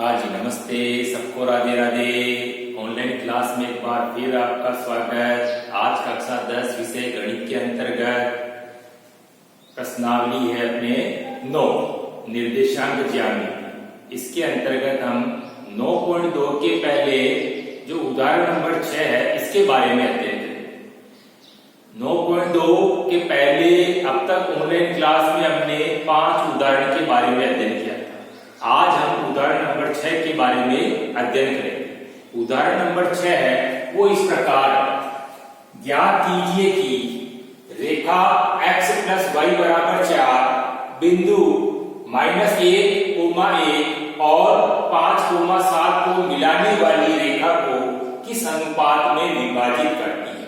हाँ जी, नमस्ते सबको, राधे राधे। ऑनलाइन क्लास में एक बार फिर आपका स्वागत। आज कक्षा 10 विषय गणित के अंतर्गत प्रश्नावली है अपने 9 निर्देशांक ज्यामिति। इसके अंतर्गत हम 9.2 के पहले जो उदाहरण नंबर 6 है इसके बारे में अध्ययन करेंगे। 9.2 के पहले अब तक ऑनलाइन क्लास में हमने 5 उदाहरण के बारे में अध्ययन किया। आज हम उदाहरण नंबर 6 के बारे में अध्ययन करेंगे। उदाहरण नंबर 6 है वो इस प्रकार, ज्ञात कीजिए कि रेखा x + y = 4 बिंदु -1, 1 और 5, 7 को मिलाने वाली रेखा को किस अनुपात में विभाजित करती है,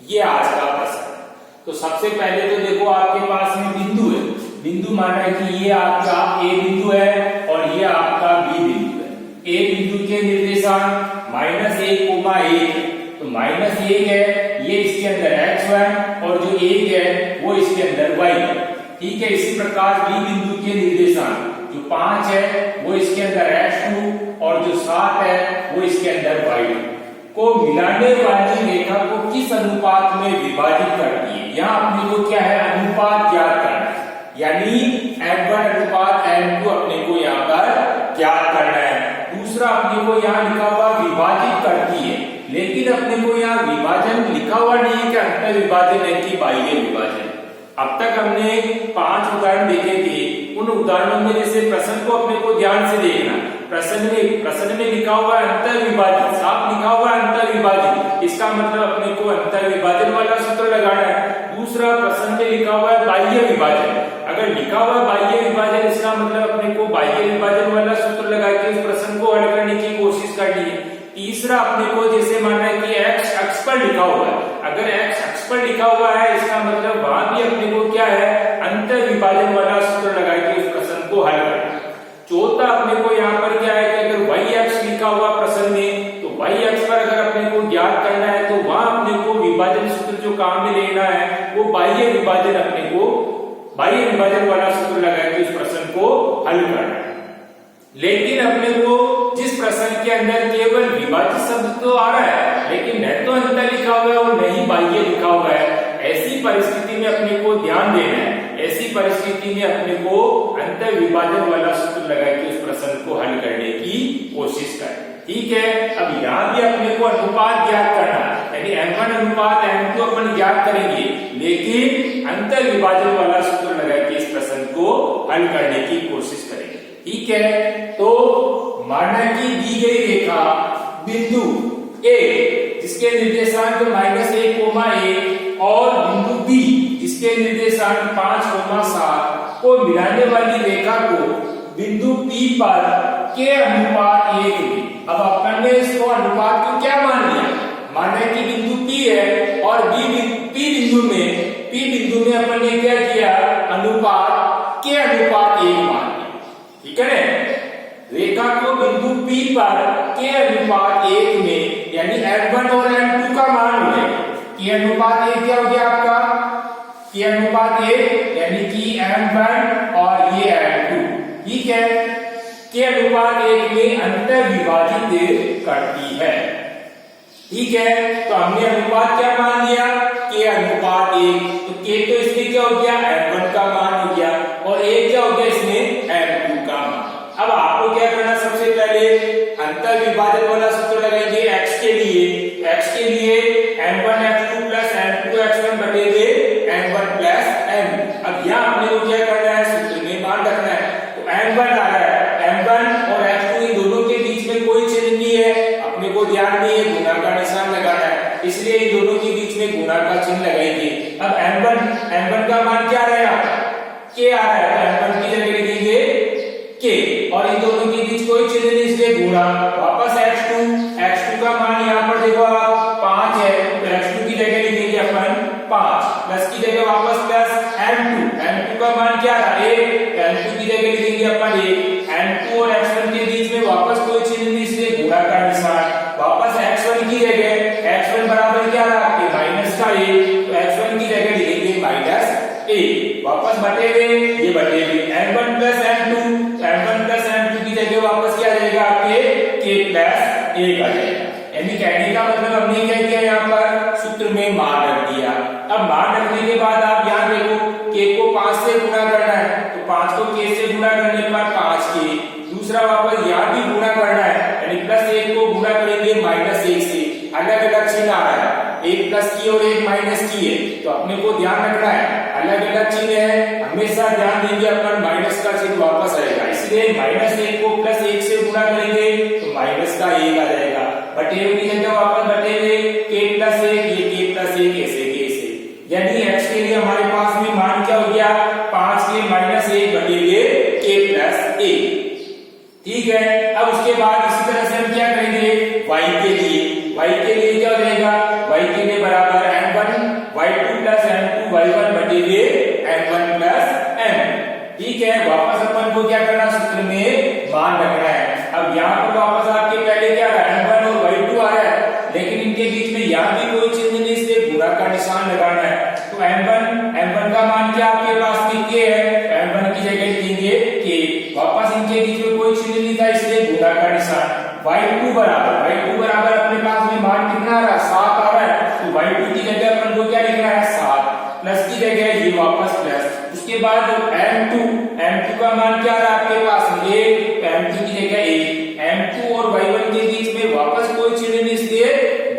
ये आज का प्रश्न है। तो सबसे पहले तो देखो, आपके पास में बिंदु है। बिंदु माना है कि ये आपका A बिंदु है और ये आपका B बिंदु है। A बिंदु के निर्देशांक -1, 1, तो -1 है, ये इसके अंदर x1 और जो 1 है वो इसके अंदर y है। ठीक है। इसी प्रकार B बिंदु के निर्देशांक जो 5 है वो इसके अंदर x2 और जो 7 है वो इसके अंदर y को मिलाने वाली रेखा को किस अनुपात में विभाजित करती है। यहाँ अपने को क्या है, अनुपात ज्ञात करना है, यानी M1 अनुपात M2 अपने को यहाँ पर ज्ञात करना है। दूसरा अपने को यहाँ लिखा हुआ विभाजित करती है, लेकिन अपने को यहाँ विभाजन लिखा हुआ नहीं है कि अंतर विभाजन है कि बाह्य विभाजन। अब तक हमने 5 उदाहरण देखे थे। उन उदाहरणों में जैसे प्रश्न को अपने को ध्यान से देखना। प्रश्न में लिखा हुआ अंतर विभाजन, साफ लिखा हुआ अंतर विभाजन, इसका मतलब अपने को अंतर विभाजन वाला सूत्र लगाना है। दूसरा प्रश्न में लिखा हुआ है बाह्य विभाजन, अगर लिखा हुआ बाह्य विभाजन इसका मतलब अपने को बाह्य विभाजन वाला सूत्र लगा के उस प्रश्न को हल करने की कोशिश करनी है। तीसरा अपने को जैसे मानना है कि x अक्ष पर लिखा हुआ है, अगर x अक्ष पर लिखा हुआ है इसका मतलब वहां भी अपने को क्या है, अंतर विभाजन वाला सूत्र लगा के उस प्रश्न को हल करना है। चौथा अपने को यहाँ पर क्या है कि अगर y अक्ष लिखा हुआ प्रश्न में, तो y अक्ष पर अगर अपने को ज्ञात करना है तो वहां अपने को विभाजन सूत्र जो काम में लेना है वो बाह्य विभाजन, अपने को बाह्य विभाजन वाला सूत्र लगा के उस प्रश्न को हल करना है। लेकिन अपने को जिस प्रश्न के अंदर केवल विभाजित शब्द तो आ रहा है लेकिन न तो अंतर लिखा हुआ है और न ही बाह्य लिखा हुआ है, ऐसी परिस्थिति में अपने को ध्यान देना है। ऐसी परिस्थिति में अपने को अंतर विभाजन वाला सूत्र लगा के उस प्रश्न को हल करने की कोशिश करें। ठीक है। अब यहाँ भी अपने को अनुपात ज्ञात करना, यानी M1 अनुपात M2 अपन ज्ञात करेंगे, लेकिन अंतर विभाजन वाला सूत्र लगा के इस प्रश्न को हल करने की कोशिश करेंगे। ठीक है। तो माना कि दी गई रेखा बिंदु A जिसके निर्देशांक -1, 1 और बिंदु B जिसके निर्देशांक 5, 7 को मिलाने वाली रेखा को बिंदु P पर के अनुपात 1 में। अब अपन ने इसको अनुपात को क्या मान लिया, माना कि बिंदु P है और P बिंदु में अपन ने क्या किया, अनुपात के अनुपात 1 मान लिया। ठीक है। रेखा को बिंदु P पर के अनुपात 1 में, यानी M1 और M2 का मान हो जाएगा। के अनुपात 1 क्या हो गया आपका, के अनुपात 1 यानी कि M1 और ये M2। ठीक है। के अनुपात 1 में अंतर विभाजित करती है। ठीक है। तो हमने अनुपात क्या मान लिया, के अनुपात 1। तो के तो इसमें क्या हो गया, M1 का मान हो गया और 1 क्या हो गया इसमें, M2 का मान। अब आपको क्या करना, सबसे पहले अंतर विभाजन वाला सूत्र लगाएंगे x के लिए। x के लिए M1 x2 plus M2 x1 बटेगे M1 plus M। अब यहाँ आपने को क्या करना है, सूत्र में मान रखना है। तो M1 आ रहा है, M1 और x2 इन दोनों के बीच में कोई चिन्ह नहीं है, अपने को ध्यान नहीं है, गुणा का निशान लगाना है, इसलिए इन दोनों के बीच में गुणा का चिन्ह लगाएंगे। अब M1 का मान क्या रहेगा, k आ रहा है, तो M1 की जगह लिखेंगे k और इन दोनों के बीच कोई चिन्ह नहीं, इसलिए गुणा। वापस x2 का मान यहाँ पर देखो आप 5 है, तो x2 की जगह लिखेंगे अपन 5, प्लस की जगह वापस प्लस M2 का मान क्या रहा, 1, M2 की जगह लिखेंगे अपन 1। M2 और x1 के बीच में वापस कोई चिन्ह नहीं, इसलिए गुणा का निशान। वापस x1 की जगह x1 बराबर क्या रहा आपके, -1, तो x1 की जगह लिखेंगे -1। वापस बटेगे, ये बटेगे M1 प्लस M2 की जगह वापस क्या आ जाएगा आपके 1 आ जाएगा। यानी कहने का मतलब हमने क्या किया यहाँ पर सूत्र में मान रख दिया। अब मान रखने के बाद आप यहाँ देखो k को 5 से गुणा करना है तो 5 को k से गुणा करने के बाद 5k, दूसरा वापस यहाँ भी गुणा करना है यानी +1 को गुणा करेंगे -1 से, अलग अलग चिन्ह आ रहा है, एक प्लस की और एक माइनस की है तो अपने को ध्यान रखना है अलग अलग चिन्ह है, हमेशा ध्यान देंगे अपन माइनस का चिन्ह वापस आएगा, इसलिए -1 को +1 से गुणा करेंगे तो माइनस का 1 आ जाएगा, बटेवे की जगह वापस बटेवे k+1, ये k+1 ऐसे यानी x के लिए हमारे पास में मान क्या हो गया 5k - 1 बटेवे k+1। ठीक है, अब उसके बाद इसी तरह से हम क्या करेंगे y के लिए क्या हो जाएगा y के लिए बराबर m1 y2 + m2 y1 बटेवे m1 + m। ठीक है, वापस अपन को क्या करना सूत्र में मान रखना है। अब यहाँ पर वापस आपके पहले क्या रहा है m1 और y2 आ रहा है, लेकिन इनके बीच में यहाँ भी कोई चिन्ह नहीं, इसलिए गुणा का निशान लगाना है। तो m1 का मान क्या आपके पास में k है, m1 की जगह लिखेंगे k, वापस इनके बीच में कोई चिन्ह नहीं था इसलिए गुणा का निशान। y2 बराबर अपने पास में मान कितना आ रहा है 7 आ रहा है, तो y2 की जगह अपन को क्या लिखना है 7, प्लस की जगह ये वापस प्लस। उसके बाद m2 का मान क्या आ रहा है आपके पास में 1, m2 की जगह 1, m2 और y1 के बीच में वापस कोई चिन्ह नहीं इसलिए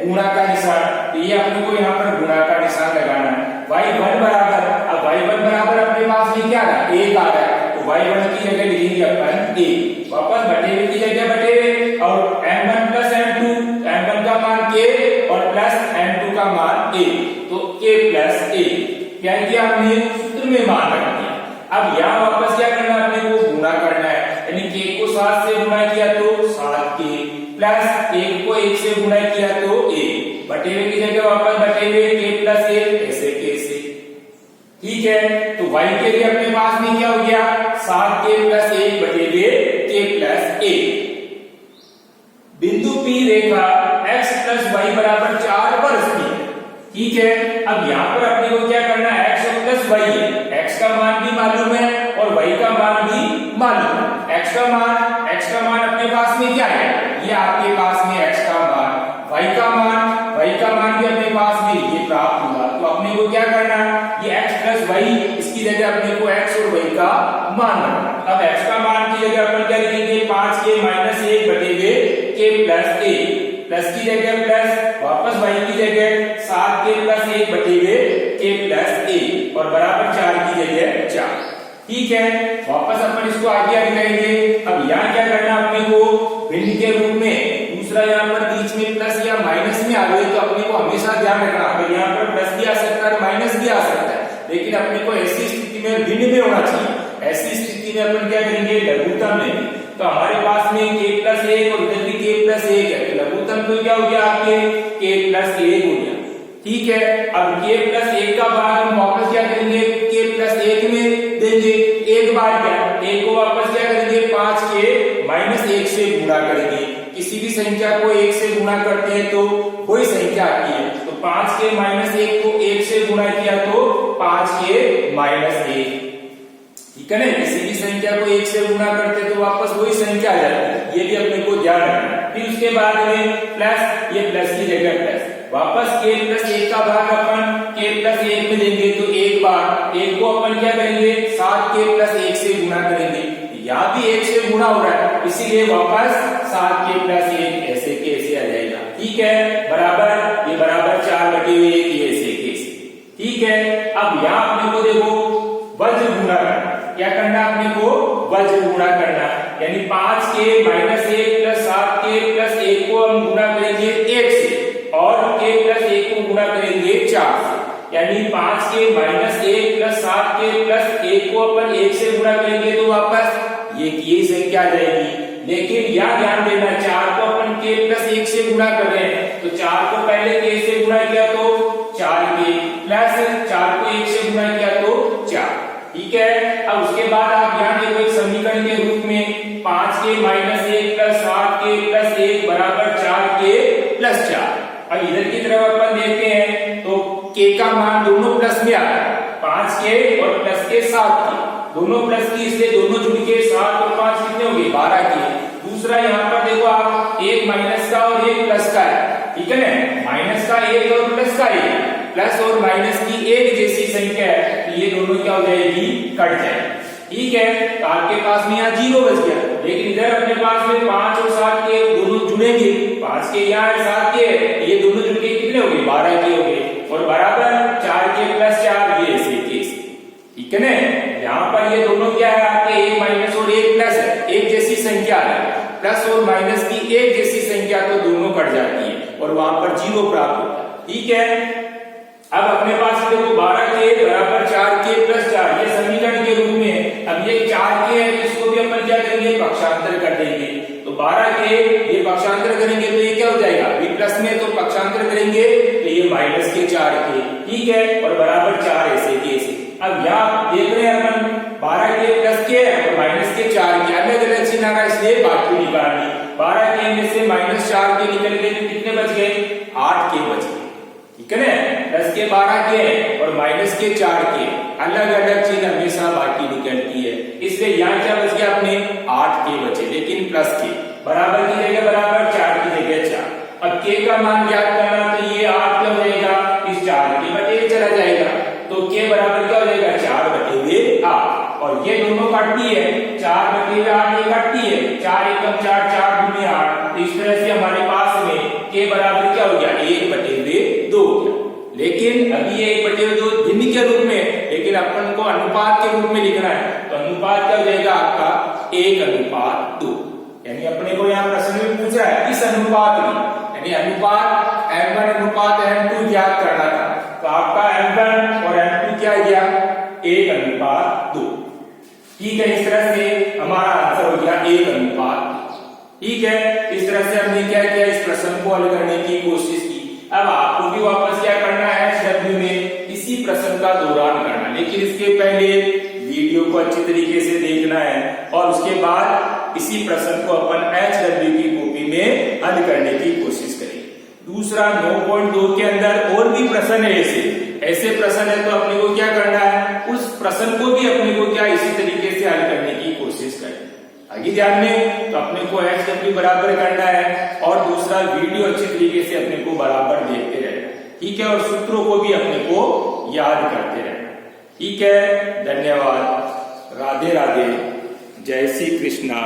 गुणा का निशान, तो ये अपने को यहाँ पर गुणा का निशान लगाना है। y1 बराबर अपने पास में क्या रहा 1 आ रहा है, तो y1 की जगह लिखेंगे अपन 1, वापस बटेवे की जगह बटेवे और m1 + m2, m1 का मान k और प्लस m2 का मान 1, तो k+1 क्या किया हमने सूत्र में मान रख दिया। अब यहाँ वापस क्या करना है अपने को गुणा करना है, यानी k को 7 से गुणा किया तो 7k प्लस 1 को 1 से गुणा किया तो 1, बटेवे की जगह वापस बटेवे k+1 ऐसे k से। ठीक है, तो y के लिए अपने पास में क्या हो गया 7k + 1 बटेवे k+1। बिंदु P रेखा x + y = 4 पर स्थित है। ठीक है, अब यहाँ पर अपने को क्या करना है x + y है, x का मान भी मालूम है और y का मान भी मालूम है। x का मान अपने पास में क्या है, ये आपके पास में x का मान, y का मान भी अपने पास में ये प्राप्त हुआ, तो अपने को क्या करना है ये x + y, इसकी जगह अपने को x और y का मान रखना। अब x का मान की जगह अपन क्या लिखेंगे 5k - 1 बटेवे k+1, प्लस की जगह प्लस, वापस y की जगह 7k + 1 बटेवे k+1 और बराबर 4 की जगह 4। ठीक है, वापस अपन इसको आगे करेंगे। अब यहाँ क्या करना अपने को भिन्न के रूप में, दूसरा यहाँ पर बीच में प्लस या माइनस में आ गए तो अपने को हमेशा ध्यान रखना, अगर यहाँ पर प्लस भी आ सकता है माइनस भी आ सकता है, लेकिन अपने को ऐसी स्थिति में भिन्न में होना चाहिए। ऐसी स्थिति में अपन क्या करेंगे लघुत्तम लेंगे, तो हमारे पास में k+1 और इधर भी k+1 है, तो लघुत्तम तो क्या हो गया आपके k+1 हो गया। ठीक है, अब k+1 का भाग हम वापस क्या करेंगे k+1 में देंगे, एक बार क्या 1 को वापस क्या करेंगे 5k - 1 से गुणा करेंगे। किसी भी संख्या को 1 से गुणा करते हैं तो कोई संख्या आती है, तो 5k - 1 को 1 से गुणा किया तो 5k - 1, ठीक है ना। किसी भी संख्या को 1 से गुणा करते तो वापस वही संख्या आ जाती है, ये भी अपने को ध्यान रखना है। फिर उसके बाद में प्लस, ये प्लस की जगह प्लस, वापस k+1 का भाग अपन k+1 में देंगे, तो एक बार 1 को अपन क्या करेंगे 7k + 1 से गुणा करेंगे, यहाँ भी 1 से गुणा हो रहा है इसीलिए वापस 7k + 1 ऐसे के ऐसे आ जाएगा। ठीक है, बराबर ये बराबर 4 बटे 1 ये ऐसे के ऐसे। ठीक है, अब यहाँ अपने को देखो वज्र गुणा करना, क्या करना अपने को वज्र गुणा करना, यानी 5k - 1 + 7k + 1 को हम गुणा करेंगे 1 से और k + 1 को गुणा करेंगे 4 से, यानी 5k - 1 + 7k + 1 को अपन 1 से गुणा करेंगे तो वापस ये संख्या आ जाएगी। लेकिन यह ध्यान देना 4 को अपन k + 1 से गुणा कर रहे हैं, तो 4 को पहले k से गुणा किया तो 4k प्लस 4 को 1 से गुणा किया तो 4। ठीक है, अब उसके बाद आप यहाँ देखो एक समीकरण के रूप में 5k - 1 + 7k + 1 बराबर 4k + 4। अब इधर की तरफ अपन देखते हैं तो k का मान दोनों प्लस में आ रहा है, 5k और प्लस के 7k दोनों प्लस की, इसलिए दोनों जुड़ के 7 और 5 कितने हो गए 12k। दूसरा दूसरा यहाँ पर देखो आप, एक माइनस का और एक प्लस का है, ठीक है ना, माइनस का एक और प्लस का एक, प्लस और माइनस की एक जैसी संख्या है, तो ये दोनों क्या हो जाएगी, कट जाएगी, ठीक है। तो आपके पास में यहाँ 0 बच गया, लेकिन इधर अपने पास में 5 और 7 के दोनों जुड़ेंगे, 5 के यहाँ 7 के, ये दोनों जुड़ के कितने हो गए, 12 के हो गए, और बराबर 4 के प्लस 4, ये ऐसे के, ठीक है ना। यहाँ पर ये दोनों क्या है आपके, एक माइनस और एक प्लस है, एक जैसी संख्या है, प्लस और माइनस की एक जैसी संख्या तो दोनों कट जाती है और वहां पर 0 प्राप्त होता है, ठीक है। अब अपने पास देखो 12 के बराबर 4 के प्लस 4, ये समीकरण के रूप में, अब ये 4 के है, इसको भी अपन क्या करेंगे, पक्षांतर कर देंगे, तो 12 के ये पक्षांतर करेंगे तो ये क्या हो जाएगा, अभी प्लस में तो पक्षांतर करेंगे तो ये माइनस के 4 के, ठीक है, और बराबर 4 ऐसे के ऐसे। अब यहाँ देख रहे हैं अपन 12 के प्लस के और माइनस के 4 के, अलग अलग चिन्ह आ रहा है, इसलिए बाकी निकालनी, 12 के में से माइनस 4 के निकल गए तो कितने बच गए, 8 के बच गए, ठीक है ना। प्लस के 12 के और माइनस के 4 के, अलग अलग चीज हमेशा बाकी निकलती है, इसलिए यहाँ क्या बच गया अपने, 8 के बचे, लेकिन प्लस के बराबर की जगह बराबर, 4 की जगह 4। अब के का मान ज्ञात करना, तो ये 8 क्या हो जाएगा, इस 4 के बटे चला जाएगा, तो के बराबर क्या हो जाएगा, 4 बटे हुए 8, और ये दोनों काटती है, 4 बटे हुए 8 ये काटती है, 4 एकम 4, 4 दूनी 8, तो इस तरह से हमारे पास में के बराबर क्या हो गया, 1 बटे हुए 2, लेकिन अभी ये 1 बटे हुए 2 भिन्न के रूप में, लेकिन अपन को अनुपात के रूप में लिखना है, तो अनुपात क्या हो जाएगा आपका 1:2, यानी अपने को यहाँ प्रश्न में पूछा है इस अनुपात में, यानी अनुपात m1 अनुपात m2 ज्ञात करना था, तो आपका m1 और m2 क्या गया, 1:2, ठीक है। इस तरह से हमारा आंसर हो गया 1:2, ठीक है। इस तरह से हमने क्या किया, इस प्रश्न को हल करने की कोशिश की। अब आपको भी वापस क्या करना है, HW में इसी प्रश्न का दोहरान करना, लेकिन इसके पहले वीडियो को अच्छी तरीके से देखना है और उसके बाद इसी प्रश्न को अपन HW की कॉपी में हल करने की कोशिश करेंगे। दूसरा 9.2 के अंदर और भी प्रश्न है, ऐसे प्रश्न है, तो अपने को क्या करना है, उस प्रश्न को भी अपने को क्या इसी तरीके से हल करने की कोशिश करें। आगे ध्यान में, तो अपने को HW बराबर करना है और दूसरा वीडियो अच्छी तरीके से अपने को बराबर देखते रहना, ठीक है, और सूत्रों को भी अपने को याद करते रहना, ठीक है। धन्यवाद, राधे राधे, जय श्री कृष्णा।